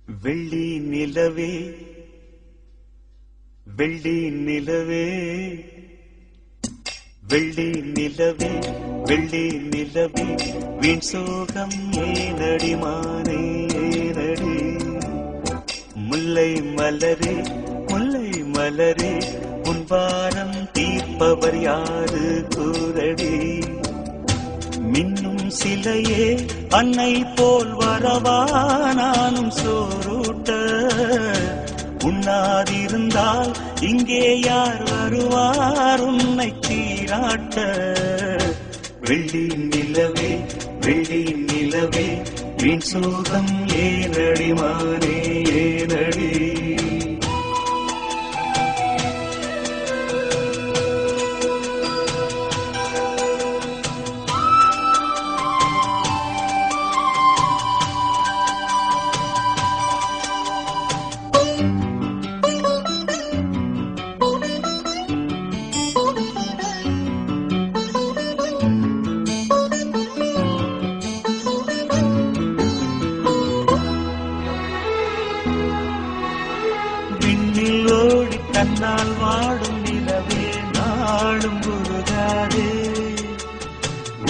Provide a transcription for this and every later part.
வெள்ளி நிலவே வெள்ளி நிலவே வெள்ளி நிலவே வெள்ளி நிலவே வீண் சோகம் ஏனடி மானே ஏனடி முல்லை மலரே முல்லை மலரே உன் வாரம் தீர்ப்பவர் யாரு கூரடி மின்னும் சிலையே அன்னை போல் வரவா நானும் சோறுட்ட உண்ணாதிருந்தால் இங்கே யார் வருவார் உன்னை சீராட்ட வெள்ளி நிலவே வெள்ளி நிலவே வீண் சோகம் ஏனடி மானே ஏனடி கண்ணால் வாடும் நிலவே நாடும் முருகாதே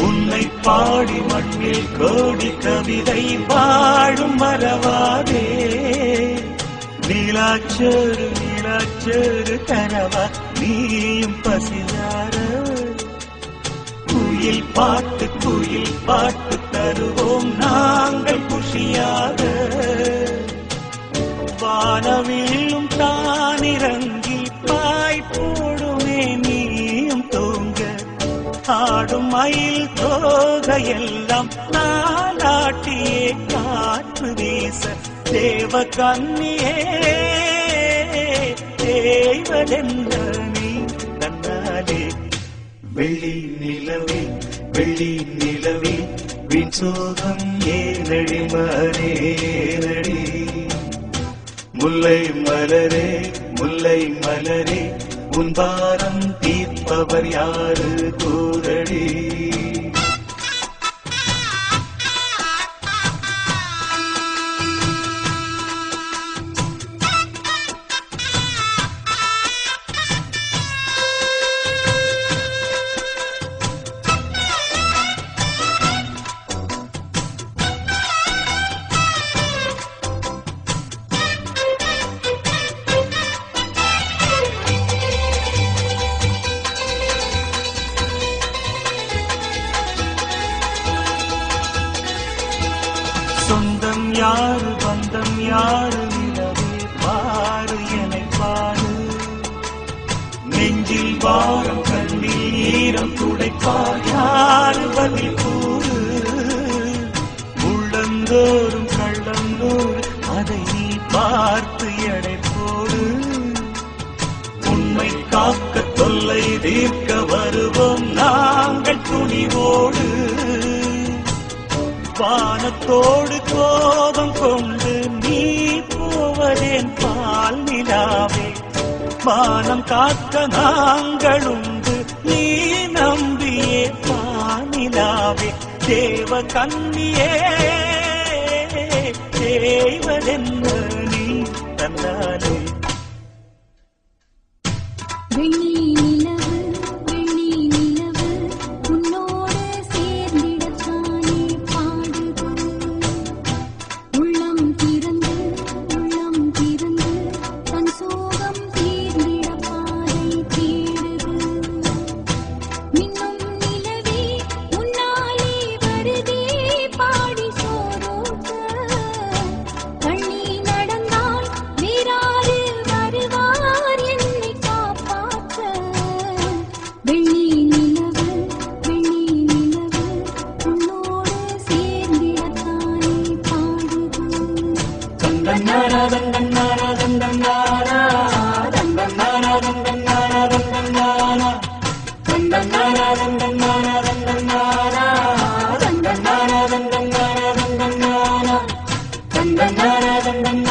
உன்னை பாடி மண்ணில் கோடி கவிதை பாடும் மறவாதே நீலாச்சோறு நீலாச்சோறு கனவா நீயும் பசியார குயில் பாட்டு தருவோம் நாங்கள் குஷியாக வானவில்லும் தானிறங்கி பாய் போடுமே நீயும் தூங்க ஆடும் மயில் தோகையெல்லாம் நாளாட்டியே காற்று வீச தேவ கண்ணியே தேவதென்ன நீ தன்னாலே வெள்ளி நிலவே வெள்ளி நிலவே வீண் சோகம் ஏனடி மரேனடி முல்லை மலரே முல்லை மலரே உன் பாரம் தீர்ப்பவர் யாரு கூரடி சொந்தம் யாரு பந்தம் யாரு நிலவே பாரு என பாரு நெஞ்சில் வாரம் கண்ணில் ஈரம் துடைப்பார் யாரு பதில் கூறு உள்ளந்தோறும் கள்ளந்தோறும் அதை நீ பார்த்து எடை போடு உண்மை காக்க தொல்லை தீர்க்க வருவோம் நாங்கள் துணிவோடு வானத்தோடு கோபம் கொண்டு நீ போவதேன் பால் நிலாவே வானம் காக்க நாங்கள் உண்டு நீ நம்பியே பானிலாவே தேவ கண்ணியே தேவதென்ன நீ தன்னாலே Dun dun dun dun dun dun dun dun dun.